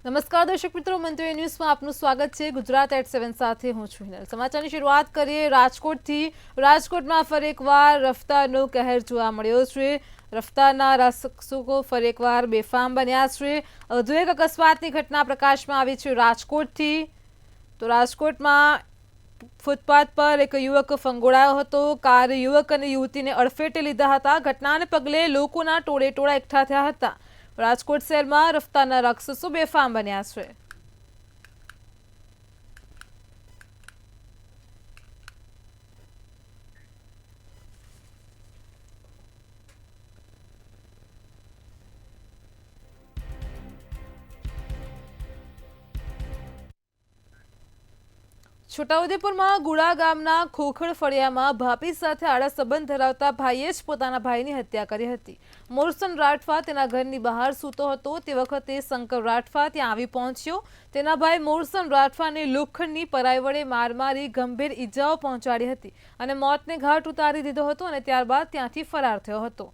નમસ્કાર દર્શક મિત્રો, મંતવ્ય ન્યૂઝમાં આપનું સ્વાગત છે। ગુજરાત એટ 7 સાથે હું છું હિનલ। સમાચારની શરૂઆત કરીએ રાજકોટથી। રાજકોટમાં ફરી એકવાર રફતારનો કહેર જોવા મળ્યો છે। રફતારના રક્ષકો ફરી એકવાર બેફામ બન્યા છે। વધુ એક અકસ્માતની ઘટના પ્રકાશમાં આવી છે રાજકોટથી। તો રાજકોટમાં ફૂટપાથ પર એક યુવક ફંગોળાયો હતો। કારે યુવક અને યુવતીને અડફેટે લીધા હતા। ઘટનાને પગલે લોકોના ટોળેટોળા એકઠા થયા હતા। રાજકોટ શહેરમાં રફતારના રાક્ષસો બેફામ બન્યા છે। છોટાઉદેપુરમાં ગુડા ગામના ખોખડ ફળિયામાં ભાભી સાથે આડા સંબંધ ધરાવતા ભાઈએ જ પોતાના ભાઈની હત્યા કરી હતી। મોરસન રાઠવા તેના ઘરની બહાર સૂતો હતો તે વખતે શંકર રાઠવા ત્યાં આવી પહોંચ્યો। તેના ભાઈ મોરસન રાઠવાને લોખંડની પરાઈ વડે માર મારી ગંભીર ઈજાઓ પહોંચાડી હતી અને મોતને ઘાટ ઉતારી દીધો હતો અને ત્યારબાદ ત્યાંથી ફરાર થયો હતો।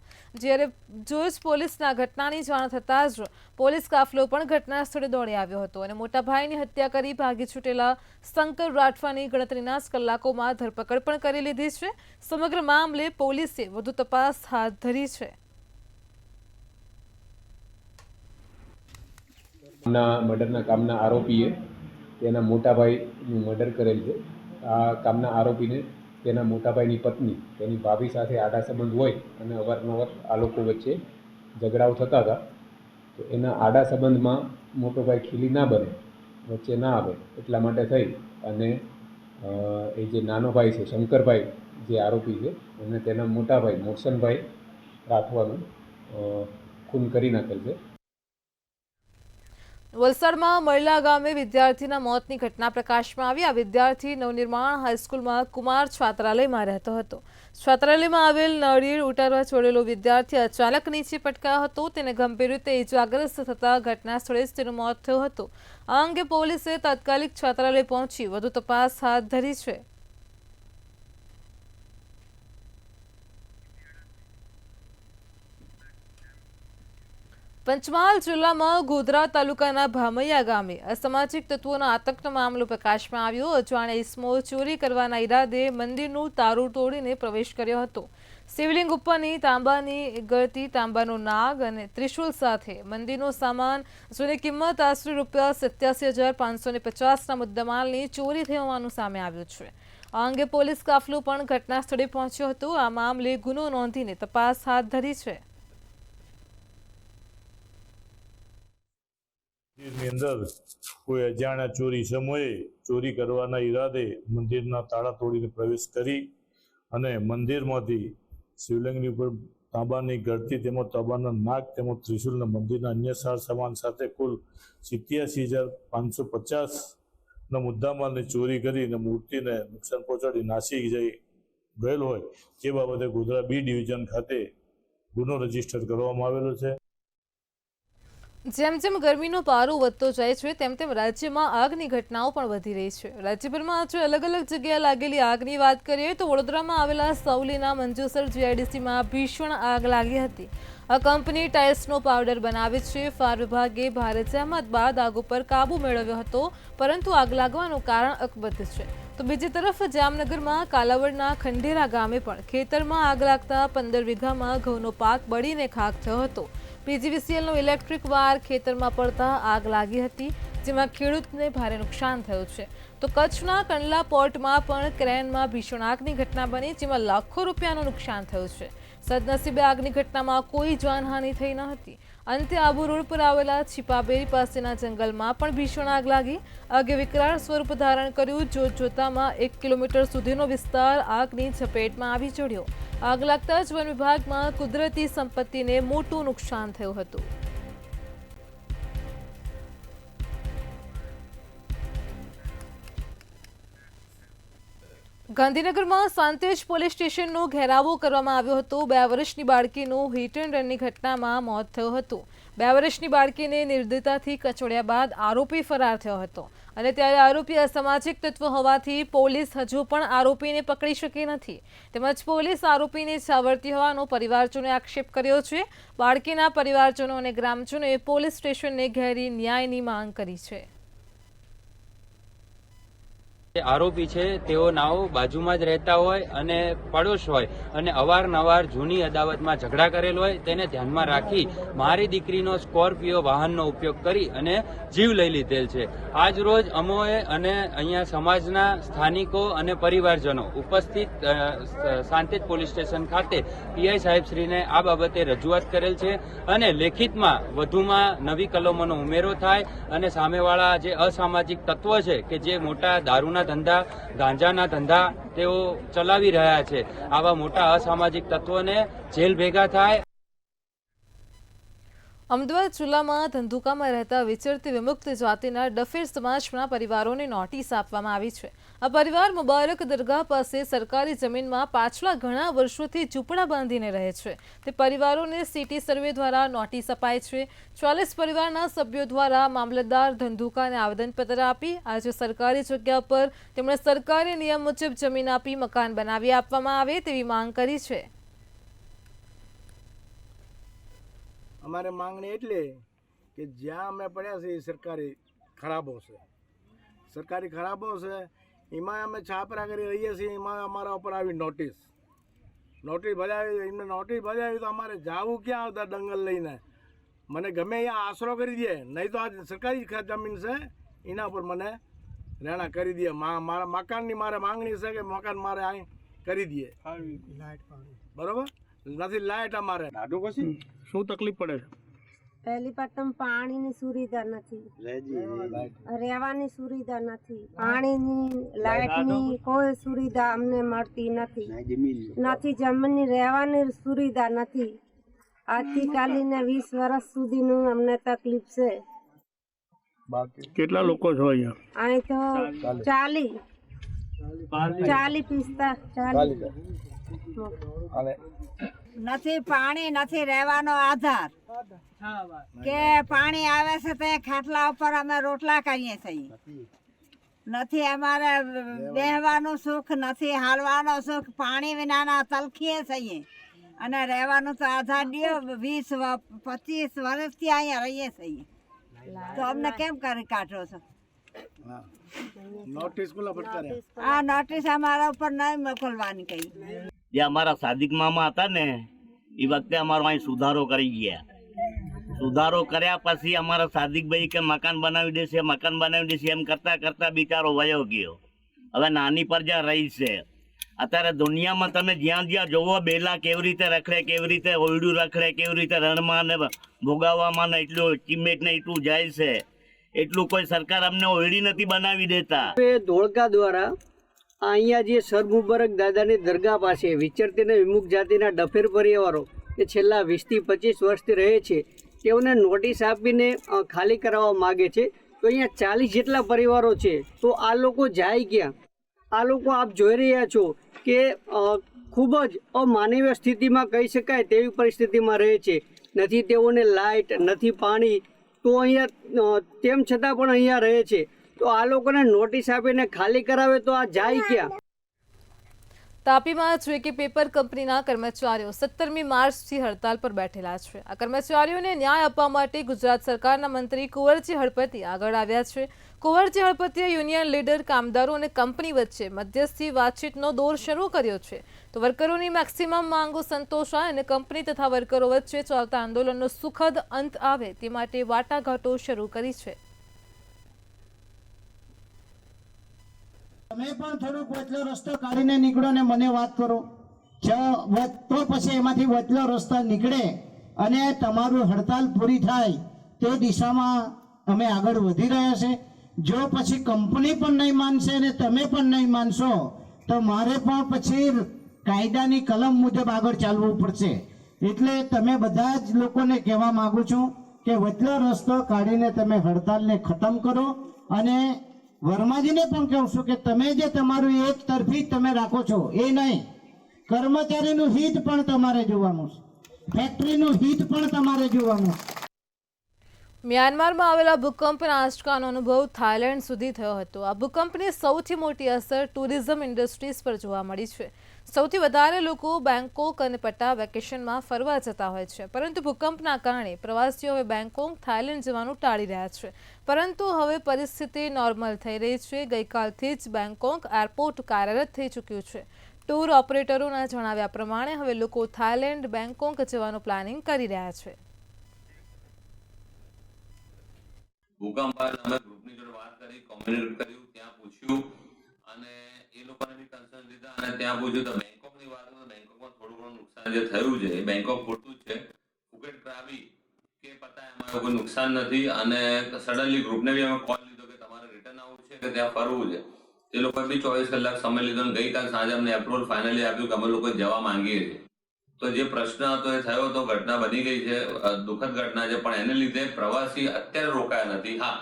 જ્યારે જોજ પોલીસના ઘટનાની જાણ થતાં જ પોલીસ કાફલો પણ ઘટના સ્થળે દોડી આવ્યો હતો અને મોટા ભાઈની હત્યા કરી ભાગી છૂટેલા શંકર રાઠવાની ગણતરીના જ કલાકોમાં ધરપકડ પણ કરી લીધી છે। સમગ્ર મામલે પોલીસે વધુ તપાસ હાથ ધરી છે। મર્ડરના કામના આરોપીએ તેના મોટા ભાઈનું મર્ડર કરેલ છે। આ કામના આરોપીને તેના મોટા ભાઈની પત્ની તેની ભાભી સાથે આડા સંબંધ હોય અને અવારનવાર આ લોકો વચ્ચે ઝઘડાઓ થતા હતા। તો એના આડા સંબંધમાં મોટો ભાઈ ખીલી ના બને, વચ્ચે ના આવે એટલા માટે થઈ અને એ જે નાનો ભાઈ છે શંકરભાઈ જે આરોપી છે અને તેના મોટા ભાઈ મોરસનભાઈ રાઠવાનું ખૂન કરી નાખેલ છે। વલસાડમાં મરલા ગામે વિદ્યાર્થીના મોતની ઘટના પ્રકાશમાં આવી। આ વિદ્યાર્થી નવનિર્માણ હાઈસ્કૂલમાં કુમાર છાત્રાલયમાં રહેતો હતો। છાત્રાલયમાં આવેલ નળીર ઉતારવા છોડેલો વિદ્યાર્થી અચાનક નીચે પટકાયો હતો। તેને ગંભીર રીતે ઇજાગ્રસ્ત થતાં ઘટના સ્થળે જ તેનું મોત થયું હતું। આ અંગે પોલીસે તાત્કાલિક છાત્રાલય પહોંચી વધુ તપાસ હાથ ધરી છે। પંચમહાલ જિલ્લામાં ગોધરા તાલુકાના ભામૈયા ગામે અસામાજિક તત્વોના આતંકનો મામલો પ્રકાશમાં આવ્યો। અજાણ્યા ઇસમો ચોરી કરવાના ઈરાદે મંદિરનું તારું તોડીને પ્રવેશ કર્યો હતો। શિવલિંગ ઉપરની તાંબાની ગળતી તાંબાનો નાગ અને ત્રિશુલ સાથે મંદિરનો સામાન જેની કિંમત આશરે ₹87,550ના મુદ્દામાલની ચોરી થઈ હોવાનું સામે આવ્યું છે। આ અંગે પોલીસ કાફલો પણ ઘટના સ્થળે પહોંચ્યો હતો। આ મામલે ગુનો નોંધીને તપાસ હાથ ધરી છે। ની અંદર કોઈ અજાણ્યા ચોરી સમયે ચોરી કરવાના ઈરાદે મંદિરના તાળા તોડીને પ્રવેશ કરી અને મંદિરમાંથી શિવલિંગની ઉપર તાંબાની ગળતી તેમજ તાંબાના નાગ તેમજ ત્રિશુલના મંદિરના અન્ય સાર સામાન સાથે કુલ 87,550ના મુદ્દામાલની ચોરી કરીને મૂર્તિને નુકસાન પહોંચાડી નાસી ગયેલ હોય તે બાબતે ગોધરા બી ડિવિઝન ખાતે ગુનો રજીસ્ટર કરવામાં આવેલો છે। જેમ જેમ ગરમીનો પારો વધતો જાય છે તેમ તેમ રાજ્યમાં આગની ઘટનાઓ પણ વધી રહી છે। રાજ્યભરમાં આજે અલગ અલગ જગ્યાએ લાગેલી આગની વાત કરીએ તો વડોદરામાં આવેલા સૌલીના મંજુસર જીઆઈડીસીમાં ભીષણ આગ લાગી હતી। આ કંપની ટાઇલ્સનો પાવડર બનાવે છે। ફાયર વિભાગે ભારે જહેમત બાદ આગ ઉપર કાબુ મેળવ્યો હતો, પરંતુ આગ લાગવાનું કારણ અકબંધ છે। તો બીજી તરફ જામનગરમાં કાલાવડના ખંડેરા ગામે પણ ખેતરમાં આગ લાગતા 15 વીઘામાં ઘઉંનો પાક બળીને ખાખ થયો હતો। પીજીવીસીએલનો ઇલેક્ટ્રિક વાયર ખેતરમાં પડતા આગ લાગી હતી, જેમાં ખેડૂતને ભારે નુકસાન થયું છે। તો કચ્છના કંડલા પોર્ટમાં પણ ક્રેનમાં ભીષણ આગની ઘટના બની, જેમાં લાખો રૂપિયાનું નુકસાન થયું છે। સદનસીબે આગની ઘટનામાં કોઈ જાનહાનિ થઈ ન હતી। અંતે આબુ રોડ પર આવેલા છીપાબેરી પાસેના જંગલમાં પણ ભીષણ આગ લાગી। આગે વિકરાળ સ્વરૂપ ધારણ કર્યું। જોતજોતામાં 1 કિલોમીટર સુધીનો વિસ્તાર આગની ઝપેટમાં આવી ચડ્યો। આગ લાગતા જ વન વિભાગમાં કુદરતી સંપત્તિને મોટું નુકસાન થયું હતું। ગાંધીનગરમાં સાંતેજ પોલીસ સ્ટેશનનો ઘેરાવો કરવામાં આવ્યો હતો। 2 વર્ષની બાળકીનું હિટ એન્ડ રનની ઘટનામાં મોત થયું હતું। 2 વર્ષની બાળકીને નિર્દયતાથી કચોડ્યા બાદ આરોપી ફરાર થયો હતો અને ત્યારે આરોપી અસામાજિક તત્વ હોવાથી પોલીસ હજુ પણ આરોપીને પકડી શકી નથી તેમજ પોલીસ આરોપીને છાવરતી હોવાનો પરિવારજનોએ આક્ષેપ કર્યો છે। બાળકીના પરિવારજનો અને ગ્રામજનોએ પોલીસ સ્ટેશનને ઘેરી ન્યાયની માંગ કરી છે। આરોપી છે તેઓ નાઓ બાજુમાં જ રહેતા હોય અને પડોશ હોય અને અવારનવાર જૂની અદાવતમાં ઝઘડા કરેલ હોય તેને ધ્યાનમાં રાખી મારી દીકરીનો સ્કોર્પિયો વાહનનો ઉપયોગ કરી અને જીવ લઈ લીધેલ છે। આજ રોજ અમોએ અને અહીંયા સમાજના સ્થાનિકો અને પરિવારજનો ઉપસ્થિત શાંતિજ પોલીસ સ્ટેશન ખાતે પીઆઈ સાહેબશ્રીને આ બાબતે રજૂઆત કરેલ છે અને લેખિતમાં વધુમાં નવી કલમોનો ઉમેરો થાય અને સામેવાળા જે અસામાજિક તત્વો છે કે જે મોટા દારૂના ધંધા ગાંજાના ધંધા તેઓ ચલાવી રહ્યા છે આવા મોટા અસામાજિક તત્વોને જેલ ભેગા થાય। અમદાવાદ જિલ્લામાં ધંધુકામાં રહેતા વિચરતી વિમુક્ત જાતિના ડફેર સમાજના પરિવારોને નોટિસ આપવામાં આવી છે। આ પરિવાર મુબારક દરગાહ પાસે સરકારી જમીનમાં પાછલા ઘણા વર્ષોથી ઝૂંપડા બાંધીને રહે છે। તે પરિવારોને સિટી સર્વે દ્વારા નોટિસ અપાઈ છે। 40 પરિવારના સભ્યો દ્વારા મામલતદાર ધંધુકાને આવેદનપત્ર આપી આજે સરકારી જગ્યા પર તેમણે સરકારી નિયમ મુજબ જમીન આપી મકાન બનાવી આપવામાં આવે તેવી માંગ કરી છે। અમારે માંગણી એટલે કે જ્યાં અમે પડ્યા છે એ સરકારી ખરાબો છે એમાં અમે છાપરા કરી રહીએ છીએ એમાં અમારા ઉપર આવી નોટિસ ભજાવી એમને નોટિસ ભજાવી તો અમારે જાવું ક્યાં આવતા દંગલ લઈને મને ગમે અહીંયા આશરો કરી દે નહીં તો આ સરકારી જમીન છે એના ઉપર મને રહેણા કરી દે મારા મકાનની મારે માંગણી છે કે મકાન મારે અહીં કરી દે બરોબર નથી લાઇટ અમારે શું તકલીફ પડે છે પહેલી પ્રથમ પાણીની સુવિધા નથી રહેવાની સુવિધા નથી પાણીની લાઇટની કોઈ સુવિધા અમને મળતી નથી જમીનની રહેવાની સુવિધા નથી આજથી કાલીને 20 વર્ષ સુધીનું અમને તકલીફ છે। કેટલા લોકો છો અહીંયા અહીં તો 40 નથી પાણી નથી રહેવાનો આધાર કે પાણી આવે છે તો ખાટલા ઉપર અમે રોટલા કરીએ છીએ નથી અમારે બેહવાનું સુખ નથી હાલવાનો સુખ પાણી વિનાના તલખીએ છીએ અને રહેવાનું તો આધાર દો 20-25 વર્ષથી અહીંયા રહીએ છીએ તો અમને કેમ કરી કાઢો છો આ નોટિસ અમારા ઉપર નહીં મોકલવાની કઈ જે અમારા સાદિક મામા હતા ને એ વખતે અમારો અહીં સુધારો કરી ગયા સુધારો કર્યા પછી અમારા સાદિકભાઈ કે મકાન બનાવી દેશે એમ કરતા કરતા બિચારો વયો ગયો। હવે નાની પર જ્યાં રહી છે અત્યારે દુનિયામાં તમે જ્યાં જ્યાં જોવો બેલા કેવી રીતે રખડે કેવી રીતે ઓયડું રખડે કેવી રીતે રણમાં ને ભોગાવવામાં ને એટલું ચિમેટ ને એટલું જાય છે એટલું કોઈ સરકાર અમને ઓયડી નથી બનાવી દેતા। ધોળકા દ્વારા અહીંયા જે સર મુબારક દાદાની દરગાહ પાસે વિચરતી અને વિમુખ જાતિના ડફેર પરિવારો કે છેલ્લા 20 થી 25 વર્ષથી રહે છે તેઓને નોટિસ આપીને ખાલી કરાવવા માગે છે તો અહીંયા 40 જેટલા પરિવારો છે તો આ લોકો જાય ક્યાં? આ લોકો આપ જોઈ રહ્યા છો કે ખૂબ જ અમાનવીય સ્થિતિમાં કહી શકાય તેવી પરિસ્થિતિમાં રહે છે। નથી તેઓને લાઇટ નથી પાણી તો અહીંયા તેમ છતાં પણ અહીંયા રહે છે તો આ લોકોને નોટિસ આપીને ખાલી કરાવે તો આ જાય ક્યાં? તાપીમાં જોઈએ કે પેપર કંપનીના કર્મચારીઓ 17મી માર્ચથી હડતાલ પર બેઠેલા છે। આ કર્મચારીઓને ન્યાય આપવા માટે ગુજરાત સરકારના મંત્રી કુંવરજી હળપતિ આગળ આવ્યા છે। કુંવરજી હળપતિએ યુનિયન લીડર કામદારો અને કંપની વચ્ચે મધ્યસ્થી વાતચીતનો દોર શરૂ કર્યો છે તો વર્કરોની મેક્સિમમ માંગો સંતોષાય અને કંપની તથા વર્કરો વચ્ચે ચાલતા આંદોલનનો સુખદ અંત આવે તે માટે વાટાઘાટો શરૂ કરી છે। તમે પણ થોડોક વચલો રસ્તો કાઢીને નીકળો ને મને વાત કરો તો પછી એમાંથી વચલો રસ્તો નીકળે અને તમારું હડતાલ પૂરી થાય તે દિશામાં અમે આગળ વધી રહ્યા છે। જો પછી કંપની પણ નહીં માનશે અને તમે પણ નહીં માનશો તો મારે પણ પછી કાયદાની કલમ મુજબ આગળ ચાલવું પડશે। એટલે તમે બધા જ લોકોને કહેવા માંગુ છું કે વચલો રસ્તો કાઢીને તમે હડતાલને ખતમ કરો અને વર્માજીને પણ કહું છું કે તમે જે તમારું એક તરફી તમે રાખો છો એ નહીં, કર્મચારીનું હિત પણ તમારે જોવાનું છે, ફેક્ટરીનું હિત પણ તમારે જોવાનું છે। મ્યાનમારમાં આવેલા ભૂકંપના આંચકાનો અનુભવ થાઇલેન્ડ સુધી થયો હતો. આ ભૂકંપની સૌથી મોટી અસર ટુરિઝમ ઇન્ડસ્ટ્રીઝ પર જોવા મળી છે. સૌથી વધારે લોકો બેંકોક અને પટ્ટા વેકેશનમાં ફરવા જતા હોય છે, પરંતુ ભૂકંપના કારણે પ્રવાસીઓ હવે બેંકોક, થાઇલેન્ડ જવાનું ટાળી રહ્યા છે. પરંતુ હવે પરિસ્થિતિ નોર્મલ થઈ રહી છે. ગઈકાલથી જ બેંકોક એરપોર્ટ કાર્યરત થઈ ચૂક્યું છે. ટૂર ઓપરેટરોના જણાવ્યા પ્રમાણે હવે લોકો થાઇલેન્ડ, બેંકોક જવાનું પ્લાનિંગ કરી રહ્યા છે. ભૂકંપ બાદ અમે ગ્રુપની જોડે વાત કરી, કોમ્યુનિકેટ કર્યું, ત્યાં પૂછ્યું અને એ લોકોને બી કન્સર્ન લીધા અને ત્યાં પૂછ્યું તો બેંકોકની વાત તો બેંકોકમાં થોડું ઘણું નુકસાન જે થયું છે એ બેંકોક પૂરતું જ છે. ફુકેટ ટ્રાવી કે પતા એમાં કોઈ નુકસાન નથી અને સડનલી ગ્રુપને બી અમે કોલ લીધો કે તમારે રિટર્ન આવવું છે કે ત્યાં ફરવું છે. એ લોકોએ બી 24 કલાક સમય લીધો અને ગઈકાલ સાંજે અમને એપ્રુવલ ફાઇનલી આપ્યું કે અમે લોકો જવા માંગીએ છીએ. તો જે પ્રશ્ન હતો એ થયો હતો, ઘટના બની ગઈ છે, દુઃખદ ઘટના છે, પણ એને લીધે પ્રવાસી અત્યારે રોકાયા નથી. હા,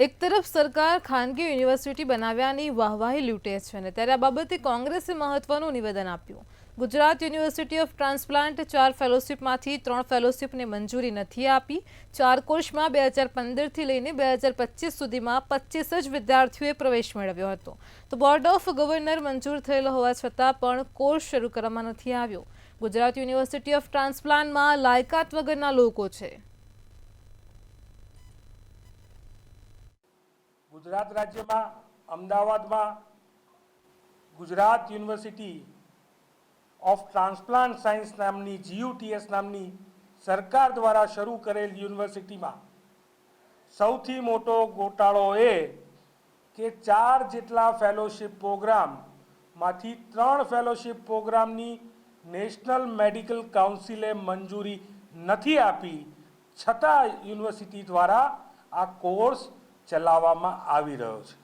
એક તરફ સરકાર ખાનગી યુનિવર્સિટી બનાવ્યાની વાહવાહી લૂંટે છે અને ત્યારે આ બાબતે કોંગ્રેસે મહત્વનું નિવેદન આપ્યું. ગુજરાત યુનિવર્સિટી ઓફ ટ્રાન્સપ્લાન્ટ 4 ફેલોશિપમાંથી 3 ફેલોશિપને મંજૂરી નથી આપી. 4 કોર્સમાં 2015થી લઈને 2025 સુધીમાં 25 જ વિદ્યાર્થીઓએ પ્રવેશ મેળવ્યો હતો. તો બોર્ડ ઓફ ગવર્નર મંજૂર થયેલો હોવા છતાં પણ કોર્સ શરૂ કરવામાં નથી આવ્યો. ગુજરાત યુનિવર્સિટી ઓફ ટ્રાન્સપ્લાન્ટમાં લાયકાત વગરના લોકો છે. ગુજરાત રાજ્યમાં અમદાવાદમાં Gujarat university of transplant science નામની GUTS નામની સરકાર દ્વારા શરૂ કરેલ યુનિવર્સિટીમાં સૌથી મોટો ગોટાળો એ કે 4 જેટલા ફેલોશિપ પ્રોગ્રામમાંથી 3 ફેલોશિપ પ્રોગ્રામની નેશનલ મેડિકલ કાઉન્સિલે મંજૂરી નથી આપી, છતાં યુનિવર્સિટી દ્વારા આ કોર્સ ચલાવવામાં આવી રહ્યો છે.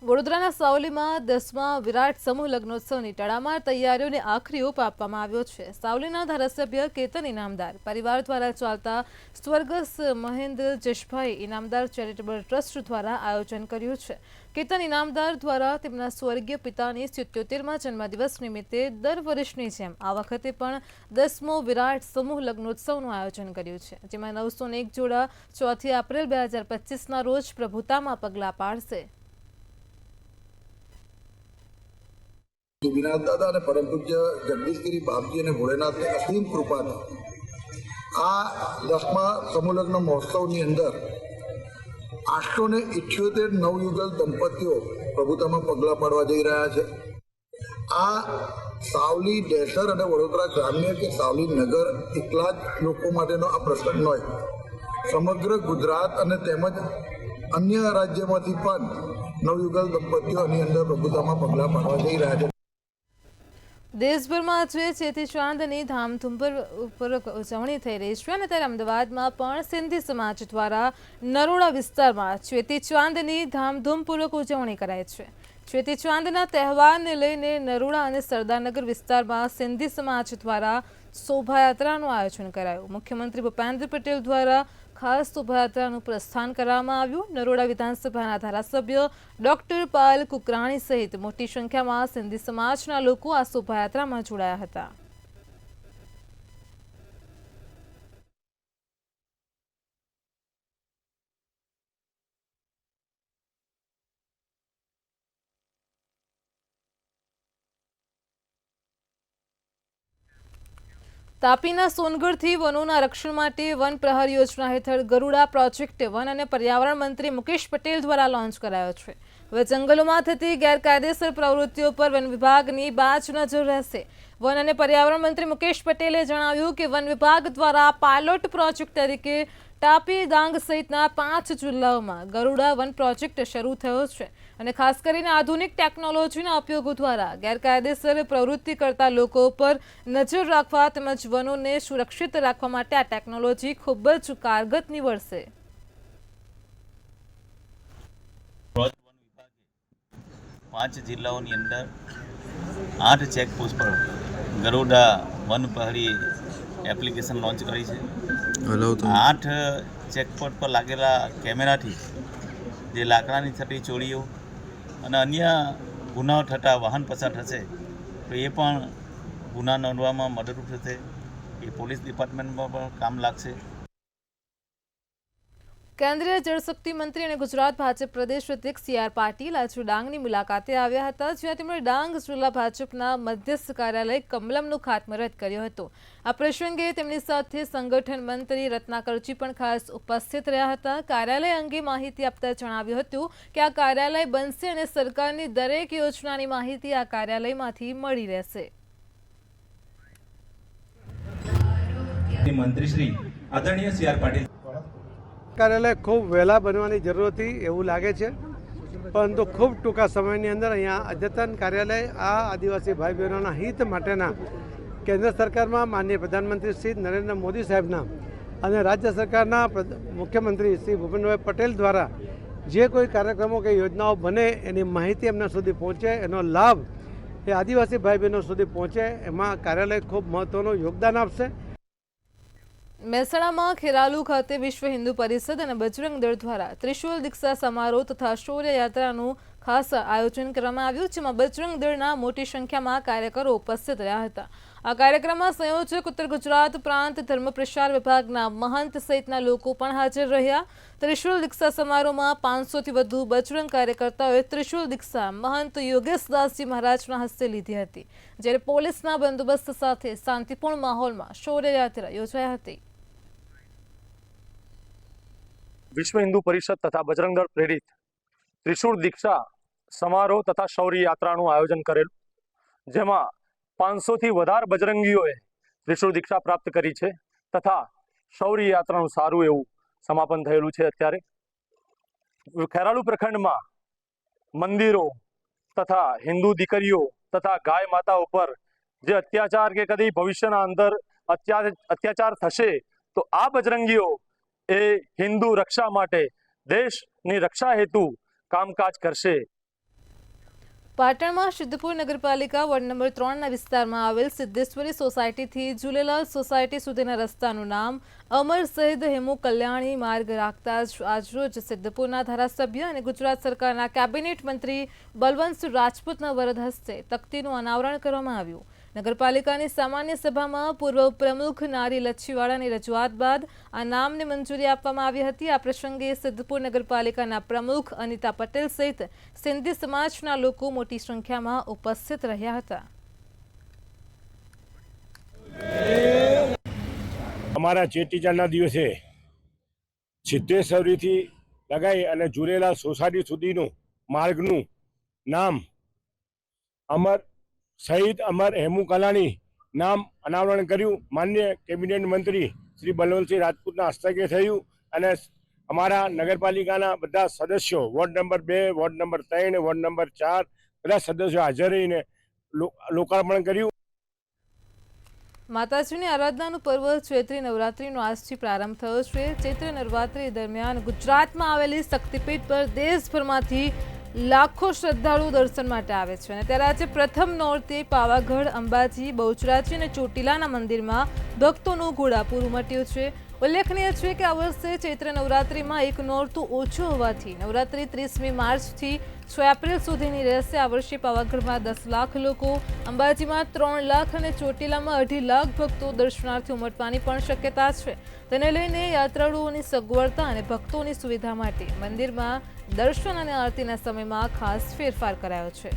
વડોદરાના સાવલીમાં 10મા વિરાટ સમૂહ લગ્નોત્સવની તડામાર તૈયારીઓને આખરી ઓપ આપવામાં આવ્યો છે. સાવલીના ધારાસભ્ય કેતન ઇનામદાર પરિવાર દ્વારા ચાલતા સ્વર્ગસ્થ મહેન્દ્ર જશભાઈ ઇનામદાર ચેરિટેબલ ટ્રસ્ટ દ્વારા આયોજન કર્યું છે. કેતન ઇનામદાર દ્વારા તેમના સ્વર્ગીય પિતાની 77મા જન્મદિવસ નિમિત્તે દર વર્ષની જેમ આ વખતે પણ 10મો વિરાટ સમૂહ લગ્નોત્સવનું આયોજન કર્યું છે, જેમાં 901 જોડા 4 એપ્રિલ 2025ના રોજ પ્રભુતામાં પગલાં પાડશે. ગોપીનાથ દાદા અને પરમ પૂજ્ય જગદીશગીરી બાપજી અને ભોળેનાથની અસીમ કૃપાથી આ 10મા સમૂહલગ્ન મહોત્સવની અંદર 878 નવયુગલ દંપતીઓ પ્રભુતામાં પગલાં પાડવા જઈ રહ્યા છે. આ સાવલી, ડેસર અને વડોદરા ગ્રામ્ય કે સાવલી નગર એકલા જ લોકો માટેનો આ પ્રસંગ હોય, સમગ્ર ગુજરાત અને તેમજ અન્ય રાજ્યમાંથી પણ નવયુગલ દંપતીઓ આની અંદર પ્રભુતામાં પગલાં પાડવા જઈ રહ્યા છે. દેશભરમાં આજે ચેતી ચાંદની ધામધૂમપૂર્વક ઉજવણી થઈ રહી છે અને ત્યારે અમદાવાદમાં પણ સિંધી સમાજ દ્વારા નરોડા વિસ્તારમાં ચેતી ચાંદની ધામધૂમપૂર્વક ઉજવણી કરાય છે. ચેતી ચાંદના તહેવારને લઈને નરોડા અને સરદારનગર વિસ્તારમાં સિંધી સમાજ દ્વારા શોભાયાત્રાનું આયોજન કરાયું. મુખ્યમંત્રી ભૂપેન્દ્ર પટેલ દ્વારા ખાસ શોભાયાત્રાનું પ્રસ્થાન કરવામાં આવ્યું. નરોડા વિધાનસભાના ધારાસભ્ય ડોક્ટર પાલ કુકરાણી સહિત મોટી સંખ્યામાં સિંધી સમાજના લોકો આ શોભાયાત્રામાં જોડાયા હતા. તાપીના સોનગઢથી વનોના રક્ષણ માટે વન પ્રહર યોજના હેઠળ ગરુડા પ્રોજેક્ટ વન અને પર્યાવરણ મંત્રી મુકેશ પટેલ દ્વારા લોન્ચ કરાયો છે. હવે જંગલોમાં થતી ગેરકાયદેસર પ્રવૃત્તિઓ પર વન વિભાગની બાજ નજર રહેશે. વન અને પર્યાવરણ મંત્રી મુકેશ પટેલે જણાવ્યું કે વન વિભાગ દ્વારા પાયલોટ પ્રોજેક્ટ તરીકે તાપી, ડાંગ સહિતના 5 જિલ્લાઓમાં ગરુડા વન પ્રોજેક્ટ શરૂ થયો છે અને ખાસ કરીને આધુનિક ટેકનોલોજીના ઉપયોગો દ્વારા ગેરકાયદેસર પ્રવૃત્તિ કરતા લોકો પર નજર રાખવા તેમજ વનોને સુરક્ષિત રાખવા માટે આ ટેકનોલોજી ખૂબ જ કારગર નીવડશે. 5 જિલ્લાઓની અંદર 8 ચેકપોસ્ટ પર ગરુડા વન પ્રહરી એપ્લિકેશન લોન્ચ કરી છે. 8 ચેકપોસ્ટ પર લાગેલા કેમેરાથી જે લાકડાની થતી ચોરીઓ અને અન્ય ગુનાઓ થતા વાહન પસાર થશે તો એ પણ ગુના નોંધવામાં મદદરૂપ થશે. એ પોલીસ ડિપાર્ટમેન્ટમાં પણ કામ લાગશે. કેન્દ્રીય જળશક્તિ મંત્રી અને ગુજરાત ભાજપ પ્રદેશ અધ્યક્ષ CR પાટીલ આજે ડાંગની મુલાકાતે આવ્યા હતા, જ્યાં તેમણે ડાંગ જિલ્લા ભાજપના મધ્યસ્થ કાર્યાલય કમલમનું ખાતમુહૂર્ત કર્યું હતું. આ પ્રસંગે તેમની સાથે સંગઠન મંત્રી રત્નાકરજી પણ ખાસ ઉપસ્થિત રહ્યા હતા. કાર્યાલય અંગે માહિતી આપતા જણાવ્યું હતું કે આ કાર્યાલય બનશે અને સરકારની દરેક યોજનાની માહિતી આ કાર્યાલયમાંથી મળી રહેશે. મંત્રી શ્રી આદરણીય CR પાટીલ કાર્યાલય ખૂબ વહેલા બનવાની જરૂર હતી એવું લાગે છે, પરંતુ ખૂબ ટૂંકા સમયની અંદર અહીંયા અદ્યતન કાર્યાલય આ આદિવાસી ભાઈ બહેનોના હિત માટેના કેન્દ્ર સરકારમાં માનનીય પ્રધાનમંત્રી શ્રી નરેન્દ્ર મોદી સાહેબના અને રાજ્ય સરકારના મુખ્યમંત્રી શ્રી ભૂપેન્દ્રભાઈ પટેલ દ્વારા જે કોઈ કાર્યક્રમો કે યોજનાઓ બને એની માહિતી એમના સુધી પહોંચે, એનો લાભ એ આદિવાસી ભાઈ બહેનો સુધી પહોંચે, એમાં કાર્યાલય ખૂબ મહત્ત્વનું યોગદાન આપશે. મહેસાણામાં ખેરાલુ ખાતે વિશ્વ હિન્દુ પરિષદ અને બજરંગ દળ દ્વારા ત્રિશુલ દીક્ષા સમારોહ તથા શૌર્ય યાત્રાનું ખાસ આયોજન કરવામાં આવ્યું, જેમાં બજરંગ દળના મોટી સંખ્યામાં કાર્યકરો ઉપસ્થિત રહ્યા હતા. આ કાર્યક્રમમાં સંયોજક ઉત્તર ગુજરાત પ્રાંત ધર્મ પ્રચાર વિભાગના મહંત સહિતના લોકો પણ હાજર રહ્યા. ત્રિશુલ દીક્ષા સમારોહમાં 500થી વધુ બજરંગ કાર્યકર્તાઓએ ત્રિશુલ દીક્ષા મહંત યોગેશદાસજી મહારાજના હસ્તે લીધી હતી, જ્યારે પોલીસના બંદોબસ્ત સાથે શાંતિપૂર્ણ માહોલમાં શૌર્ય યાત્રા યોજાઈ હતી. વિશ્વ હિન્દુ પરિષદ તથા બજરંગ દળ પ્રેરિત ત્રિશુળ દીક્ષા સમારોહ તથા શૌર્ય યાત્રાનું આયોજન કરેલું, જેમાં 500થી વધારે બજરંગીઓએ ત્રિશુળ દીક્ષા પ્રાપ્ત કરી છે તથા શૌર્ય યાત્રાનું સારું એવું સમાપન થયેલું છે. અત્યારે ખેરાલુ પ્રખંડમાં મંદિરો તથા હિન્દુ દીકરીઓ તથા ગાય માતા ઉપર જે અત્યાચાર કે કદી ભવિષ્યના અંદર અત્યાચાર થશે તો આ બજરંગીઓ એ હિન્દુ રક્ષા માટે દેશની રક્ષા હેતુ કામકાજ કરશે. પાટણમાં સિદ્ધપુર નગરપાલિકા વોર્ડ નંબર 3ના વિસ્તારમાં આવેલ સિદ્ધેશ્વરી સોસાયટીથી ઝૂલેલાલ સોસાયટી સુધીના રસ્તાનું નામ અમર શહીદ હેમુ કલ્યાણી માર્ગ રાખતા જ આજરોજ સિદ્ધપુરના ધારાસભ્ય અને ગુજરાત સરકારના કેબિનેટ મંત્રી બલવંતસિંહ રાજપૂતના વરદ હસ્તે તકતીનું અનાવરણ કરવામાં આવ્યું. નગરપાલિકાની સામાન્ય સભામાં પૂર્વ પ્રમુખ નારી લચ્છીવાળાની રજૂઆત બાદ આ નામને મંજૂરી આપવામાં આવી હતી. આ પ્રસંગે સિદ્ધપુર નગરપાલિકાના પ્રમુખ અનિતા પટેલ સહિત સિંધી સમાજના લોકો મોટી સંખ્યામાં ઉપસ્થિત રહ્યા હતા. અમારા ચેટીચાંદના દિવસે સિદ્ધેશ્વરીથી લગાઈ અને ઝૂલેલાલ સોસાયટી સુધીનું માર્ગનું નામ અમર શહીદ અમર હેમુ કલાણી નામ અનાવરણ કર્યું. માન્ય કેબિનેટ મંત્રી શ્રી બલવંતસિંહ રાજપૂતના હસ્તકે થયું અને અમારા નગરપાલિકાના બધા સદસ્યો ward number 2, ward number 3, ward number 4 બધા સદસ્યો હાજર રહીને લોકાર્પણ કર્યું. માતાજીની આરાધનાનું પર્વ ચૈત્રી નવરાત્રિનો આજથી પ્રારંભ થયો છે. ચૈત્ર નવરાત્રિ દરમિયાન ગુજરાતમાં આવેલી શક્તિપીઠ પર દેશભરમાંથી લાખો શ્રદ્ધાળુઓ દર્શન માટે આવે છે અને ત્યારે આજે પ્રથમ નોરતે પાવાગઢ, અંબાજી, બહુચરાજી અને ચોટીલાના મંદિરમાં ભક્તોનું ઘોડાપૂર ઉમટ્યું છે. ઉલ્લેખનીય છે કે આ વર્ષે ચૈત્ર નવરાત્રિમાં એક નોરતું ઓછું હોવાથી નવરાત્રિ 30મી માર્ચથી 6 એપ્રિલ સુધીની રહેશે. આ વર્ષે પાવાગઢમાં 10 લાખ લોકો, અંબાજીમાં 3 લાખ અને ચોટીલામાં 2.5 લાખ ભક્તો દર્શનાર્થે ઉમટવાની પણ શક્યતા છે. તેને લઈને યાત્રાળુઓની સગવડતા અને ભક્તોની સુવિધા માટે મંદિરમાં દર્શન અને આરતીના સમયમાં ખાસ ફેરફાર કરાયો છે.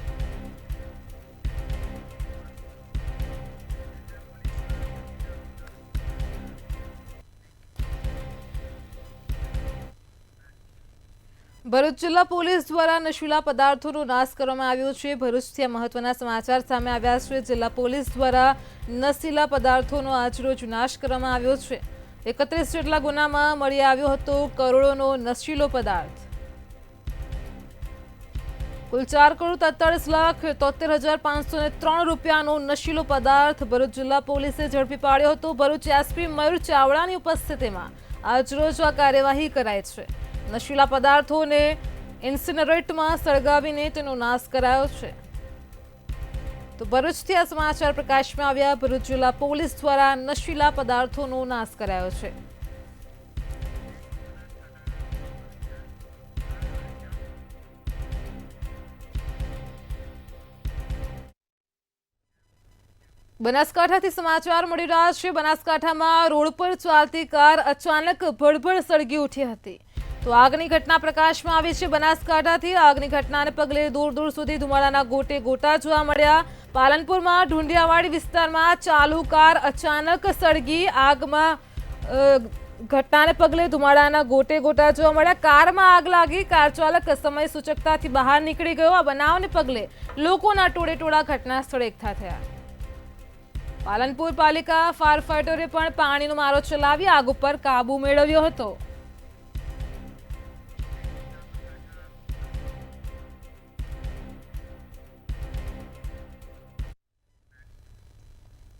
ભરૂચ જિલ્લા પોલીસ દ્વારા નશીલા પદાર્થોનો નાશ કરવામાં આવ્યો છે. ભરૂચથી મહત્વના સમાચાર સામે આવ્યા છે. જિલ્લા પોલીસ દ્વારા નશીલા પદાર્થોનો આજરોજ નાશ કરવામાં આવ્યો છે. 31 જેટલા ગુનામાં મળી આવ્યો હતો કરોડોનો નશીલો પદાર્થ. કુલ 4,43,73,503 રૂપિયાનો નશીલો પદાર્થ ભરૂચ જિલ્લા પોલીસે ઝડપી પાડ્યો હતો. ભરૂચ એસપી મયુર ચાવડાની ઉપસ્થિતિમાં આજરોજ આ કાર્યવાહી કરાઈ છે. નશીલા પદાર્થોને ઇન્સિનરેટમાં સળગાવીને તેનો નાશ કરાયો છે. તો ભરૂચથી આ સમાચાર પ્રકાશમાં આવ્યા. ભરૂચ જિલ્લા પોલીસ દ્વારા નશીલા પદાર્થોનો નાશ કરાયો છે. બનાસકાંઠાથી સમાચાર મળી રહ્યા છે। બનાસકાંઠામાં રોડ પર ચાલતી કાર અચાનક ભડભડ સળગી ઉઠી હતી તો આગની ઘટના પ્રકાશમાં આવી છે। બનાસકાંઠાથી આગની ઘટનાને પગલે દૂર દૂર સુધી ધુમાડાના ગોટે ગોટા જોવા મળ્યા। પાલનપુરમાં ઢુંડિયાવાડી વિસ્તારમાં ચાલુ કાર અચાનક સળગી આગમાં ઘટનાને પગલે ધુમાડાના ગોટે ગોટા જોવા મળ્યા। કારમાં આગ લાગી, કાર ચાલક સમય સૂચકતાથી બહાર નીકળી ગયો। આ બનાવને પગલે લોકોના ટોળે ટોળા ઘટના સ્થળે એકઠા થયા। પાલનપુર પાલિકા ફાયર ફાઈટરે પણ પાણીનો મારો ચલાવી આગ ઉપર કાબુ મેળવ્યો હતો।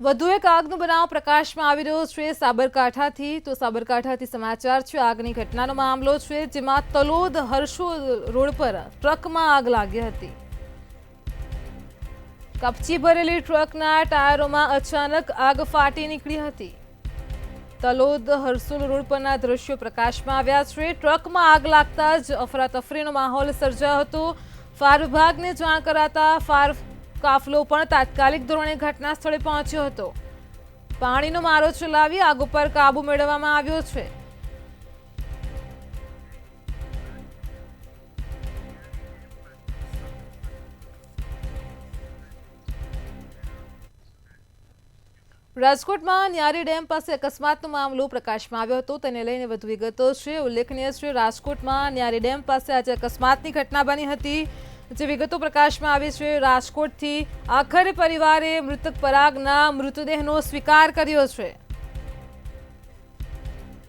વધુ એક આગનો બનાવ પ્રકાશમાં આવી રહ્યો છે સાબરકાંઠાથી। તો સાબરકાંઠાથી સમાચાર છે, આગની ઘટનાનો મામલો છે, જેમાં તલોદ હર્ષોલ રોડ પર ટ્રકમાં આગ લાગી હતી। કપચી ભરેલી ટ્રકના ટાયરોમાં અચાનક આગ ફાટી નીકળી હતી। તલોદ હરસુલ રોડ પરના દ્રશ્યો પ્રકાશમાં આવ્યા છે। ટ્રકમાં આગ લાગતા જ અફરાતફરીનો માહોલ સર્જાયો હતો। ફાયર વિભાગને જાણ કરાતા ફાયર કાફલો પણ તાત્કાલિક ધોરણે ઘટના સ્થળે પહોંચ્યો હતો। પાણીનો મારો ચલાવી આગ ઉપર કાબુ મેળવવામાં આવ્યો છે। રાજકોટમાં ન્યારી ડેમ પાસે અકસ્માતનો મામલો પ્રકાશમાં આવ્યો હતો, તેને લઈને વધુ વિગતો છે। ઉલ્લેખનીય છે, રાજકોટમાં ન્યારી ડેમ પાસે આજે અકસ્માતની ઘટના બની હતી, જે વિગતો પ્રકાશમાં આવી છે। રાજકોટથી આખરે પરિવારે મૃતક પરાગના મૃતદેહનો સ્વીકાર કર્યો છે।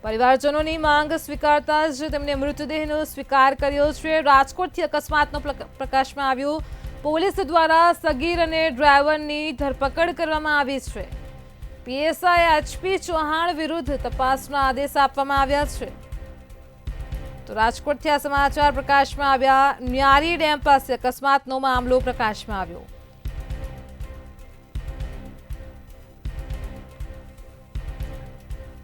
પરિવારજનોની માંગ સ્વીકારતા જ તેમણે મૃતદેહનો સ્વીકાર કર્યો છે। રાજકોટથી અકસ્માતનો પ્રકાશમાં આવ્યો। પોલીસ દ્વારા સગીર અને ડ્રાઈવરની ધરપકડ કરવામાં આવી છે। પીએસઆઈ એચપી ચૌહાણ વિરુદ્ધ તપાસના આદેશ આપવામાં આવ્યા છે। તો રાજકોટથી આ સમાચાર પ્રકાશમાં આવ્યા। ન્યારી ડેમ પાસે અકસ્માતનો મામલો પ્રકાશમાં આવ્યો।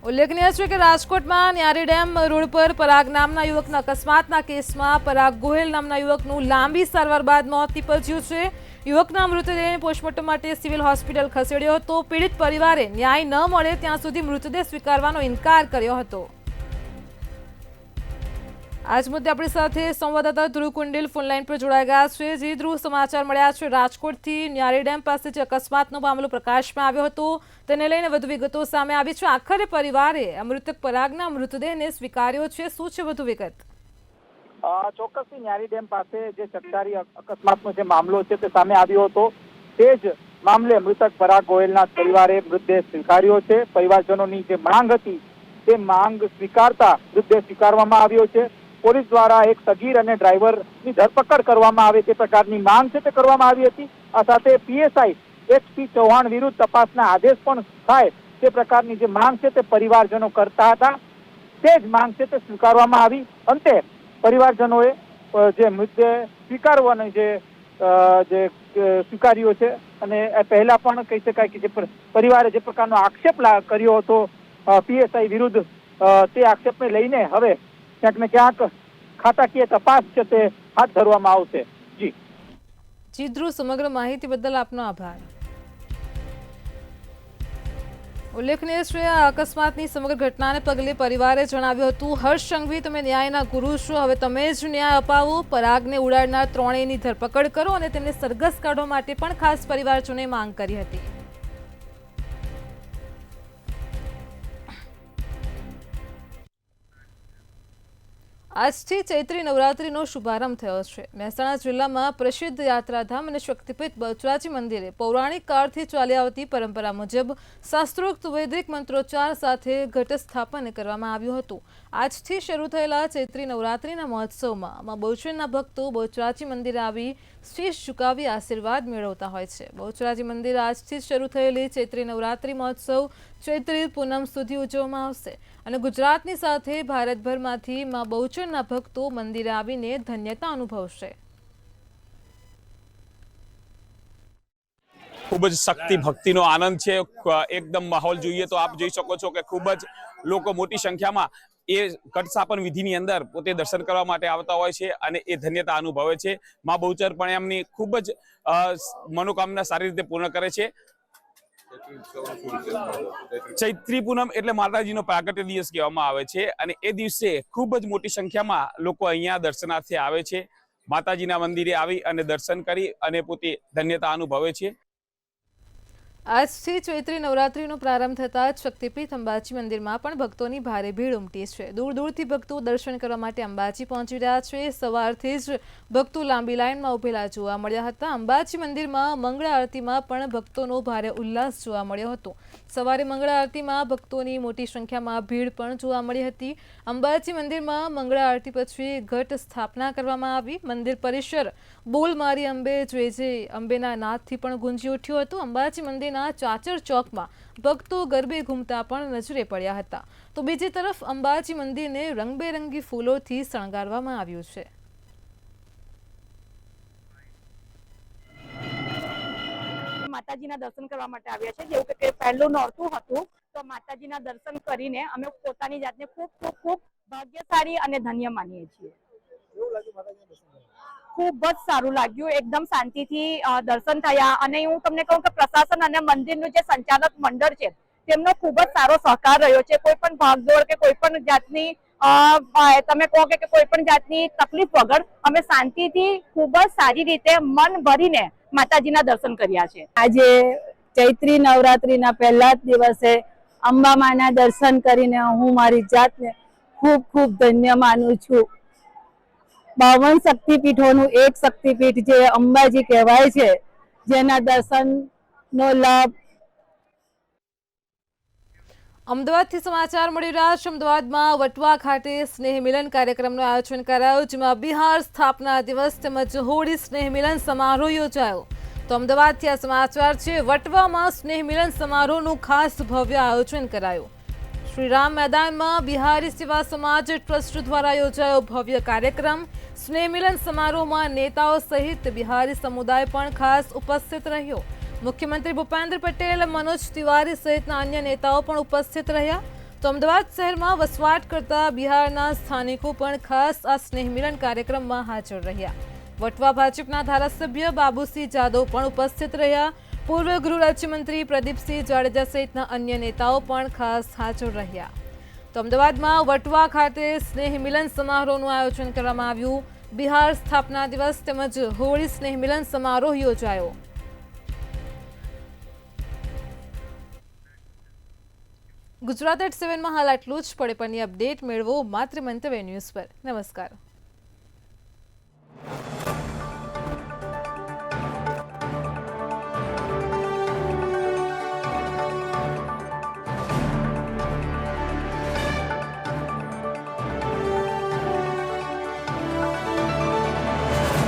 ઉલ્લેખનીય છે કે રાજકોટમાં ન્યારી ડેમ રોડ પર પરાગ નામના યુવકના અકસ્માતના કેસમાં પરાગ ગોહિલ નામના યુવકનું લાંબી સારવાર બાદ મોત નીપજ્યું છે। યુવકના મૃતદેહને પોસ્ટમોર્ટમ માટે સિવિલ હોસ્પિટલ ખસેડ્યો હતો। પીડિત પરિવારે ન્યાય ન મળે ત્યાં સુધી મૃતદેહ સ્વીકારવાનો ઇનકાર કર્યો હતો। આજ મુદ્દે આપણી સાથે સંવાદદાતા ધ્રુવ કુંડિલ ફોનલાઈન પર જોડાઈ ગયા છે। જી ધ્રુવ, સમાચાર મળ્યા છે રાજકોટથી ન્યારી ડેમ પાસે જે અકસ્માતનો મામલો પ્રકાશમાં આવ્યો હતો, તેને લઈને વધુ વિગતો સામે આવી છે। આખરે પરિવારે મૃતક પરાગના મૃતદેહને સ્વીકાર્યો છે, શું છે વધુ વિગત? ચોક્કસથી ન્યારી ડેમ પાસે જે ચકચારી અકસ્માતનો જે મામલો છે તે સામે આવ્યો હતો, તે જ મામલે મૃતક પરાગ ગોયલના પરિવારે મૃતદેહ સ્વીકાર્યો છે। પરિવારજનોની જે માંગ હતી તે માંગ સ્વીકારતા મૃતદેહ સ્વીકારવામાં આવ્યો છે। પોલીસ દ્વારા એક સગીર અને ડ્રાઈવરની ધરપકડ કરવામાં આવે તે પ્રકારની માંગ છે તે કરવામાં આવી હતી। આ સાથે પીએસઆઈ એચપી ચૌહાણ વિરુદ્ધ તપાસના આદેશ પણ થાય તે પ્રકારની જે માંગ છે તે પરિવારજનો કરતા હતા, તે જ માંગ છે તે સ્વીકારવામાં આવી। અંતે પરિવારજનોએ જે મૃતદેહ સ્વીકારવાનો જે સ્વીકાર્યો છે અને પહેલા પણ કહી શકાય કે જે પરિવારે જે પ્રકારનો આક્ષેપ કર્યો હતો પીએસઆઈ વિરુદ્ધ, તે આક્ષેપને લઈને હવે ક્યાંક ને ક્યાંક ખાતાકીય તપાસ છે તે હાથ ધરવામાં આવશે। જી ધ્રુવ, સમગ્ર માહિતી બદલ આપનો આભાર। ઉલ્લેખનીય છે, આ અકસ્માતની સમગ્ર ઘટનાને પગલે પરિવારે જણાવ્યું હતું, હર્ષ સંઘવી, તમે ન્યાયના ગુરુ છો, હવે તમે જ ન્યાય અપાવો। પરાગને ઉડાડનાર ત્રણેયની ધરપકડ કરો અને તેમને સરઘસ કાઢવા માટે પણ ખાસ પરિવારજનોએ માંગ કરી હતી। આજથી ચૈત્રી નવરાત્રીનો શુભારંભ થયો છે। મહેસાણા જિલ્લામાં પ્રસિદ્ધ યાત્રાધામ અને શક્તિપીઠ બહુચરાજી મંદિરે પૌરાણિક કાળથી ચાલી આવતી પરંપરા મુજબ શાસ્ત્રોક્ત વૈદિક મંત્રોચ્ચાર સાથે ઘટ સ્થાપન કરવામાં આવ્યું હતું। આજથી શરૂ થયેલા ચૈત્રી નવરાત્રીના મહોત્સવમાં મા બહુચરના ભક્તો બહુચરાજી મંદિરે આવી શીશ ઝુકાવી આશીર્વાદ મેળવતા હોય છે। બહુચરાજી મંદિર આજથી શરૂ થયેલી ચૈત્રી નવરાત્રી મહોત્સવ ચૈત્રી પૂનમ સુધી ઉજવવામાં આવશે અને ગુજરાતની સાથે ભારતભરમાંથી મા બહુચરના ભક્તો મંદિરે આવીને ધન્યતા અનુભવશે। ખૂબ જ શક્તિ ભક્તિનો આનંદ છે, એકદમ માહોલ જોઈએ તો આપ જોઈ શકો છો કે ખૂબ જ લોકો મોટી સંખ્યામાં એ ઘટસ્થાપન વિધિની અંદર પોતે દર્શન કરવા માટે આવતા હોય છે અને એ ધન્યતા અનુભવે છે। મા બહુચર પણ એમની ખૂબ જ મનોકામના સારી રીતે પૂર્ણ કરે છે। ચૈત્રી પૂનમ એટલે માતાજીનો પ્રાગટ્ય દિવસ કહેવામાં આવે છે અને એ દિવસે ખૂબ જ મોટી સંખ્યામાં લોકો અહીંયા દર્શનાર્થે આવે છે. માતાજીના મંદિરે આવી અને દર્શન કરી અને પોતે ધન્યતા અનુભવે છે. આજથી ચૈત્રી નવરાત્રીનો પ્રારંભ થતાં જ શક્તિપીઠ અંબાજી મંદિરમાં પણ ભક્તોની ભારે ભીડ ઉમટી છે. દૂર દૂરથી ભક્તો દર્શન કરવા માટે અંબાજી પહોંચી રહ્યા છે. સવારથી જ ભક્તો લાંબી લાઇનમાં ઉભેલા જોવા મળ્યા હતા. અંબાજી મંદિરમાં મંગળા આરતીમાં પણ ભક્તોનો ભારે ઉલ્લાસ જોવા મળ્યો હતો. સવારે મંગળા આરતીમાં ભક્તોની મોટી સંખ્યામાં ભીડ પણ જોવા મળી હતી. અંબાજી મંદિરમાં મંગળા આરતી પછી ઘટ સ્થાપના કરવામાં આવી. મંદિર પરિસર બોલ મારી અંબે જય જય અંબેના નાદથી પણ ગુંજી ઉઠ્યો હતો. અંબાજી મંદિરના ચાચર ચોકમાં ભક્તો ગરબે ઘૂમતા પણ નજરે પડ્યા હતા. તો બીજી તરફ અંબાજી મંદિરને રંગબેરંગી ફૂલોથી શણગારવામાં આવ્યું છે. માતાજીના દર્શન કરવા માટે આવ્યા છે. જેવું કે પહેલું નોરતું હતું તો માતાજીના દર્શન કરીને અમે પોતાની જાતને ખૂબ ખૂબ ખૂબ ભાગ્યશાળી અને ધન્ય માનીએ છીએ. ખૂબ જ સારું લાગ્યું. એકદમ શાંતિથી દર્શન થયા અને હું તમને કહું કે પ્રશાસન અને મંદિરનું જે સંચાલક મંડળ છે તેમનો ખૂબ જ સારો સહકાર રહ્યો છે. કોઈ પણ ભાગદોડ કે કોઈ પણ જાતની તમે કહો કે કોઈ પણ જાતની તકલીફ વગર અમે શાંતિથી ખૂબ જ સારી રીતે મન ભરીને માતાજીના દર્શન કર્યા છે. આજે ચૈત્રી નવરાત્રીના પહેલા જ દિવસે અંબામાના દર્શન કરીને હું મારી જાતને ખૂબ ખૂબ ધન્ય માનું છું. 52 શક્તિપીઠોનું એક શક્તિપીઠ જે અંબાજી કહેવાય છે, જેના દર્શનનો લાભ. અમદાવાદથી સમાચાર મળી રહ્યા છે. અમદાવાદમાં વટવા ખાતે સ્નેહ મિલન કાર્યક્રમનું આયોજન કરાયું, જેમાં બિહાર સ્થાપના દિવસ તેમજ હોળી સ્નેહ મિલન સમારોહ યોજાયો. તો અમદાવાદથી આ સમાચાર છે. વટવામાં સ્નેહ મિલન સમારોહનું ખાસ ભવ્ય આયોજન કરાયું. શ્રીરામ મેદાનમાં બિહારી સેવા સમાજ ટ્રસ્ટ દ્વારા યોજાયો ભવ્ય કાર્યક્રમ. સ્નેહ મિલન સમારોહમાં નેતાઓ સહિત બિહારી સમુદાય પણ ખાસ ઉપસ્થિત રહ્યો. મુખ્યમંત્રી ભૂપેન્દ્ર પટેલ, મનોજ તિવારી સહિતના અન્ય નેતાઓ પણ ઉપસ્થિત રહ્યા. તો અમદાવાદ શહેરમાં વસવાટ કરતા બિહારના સ્થાનિકો પણ ખાસ આ સ્નેહ મિલન કાર્યક્રમમાં હાજર રહ્યા. વટવા ભાજપના ધારાસભ્ય બાબુસિંહ જાદવ પણ ઉપસ્થિત રહ્યા. પૂર્વ ગૃહ રાજ્યમંત્રી પ્રદીપસિંહ જાડેજા સહિતના અન્ય નેતાઓ પણ ખાસ હાજર રહ્યા. તો અમદાવાદમાં વટવા ખાતે સ્નેહ મિલન સમારોહનું આયોજન કરવામાં આવ્યું. બિહાર સ્થાપના દિવસ તેમજ હોળી સ્નેહ મિલન સમારોહ યોજાયો. ગુજરાત@7 માં હાલ આટલું જ. પડે પણની અપડેટ મેળવો માત્ર મંતવ્ય ન્યૂઝ પર. નમસ્કાર.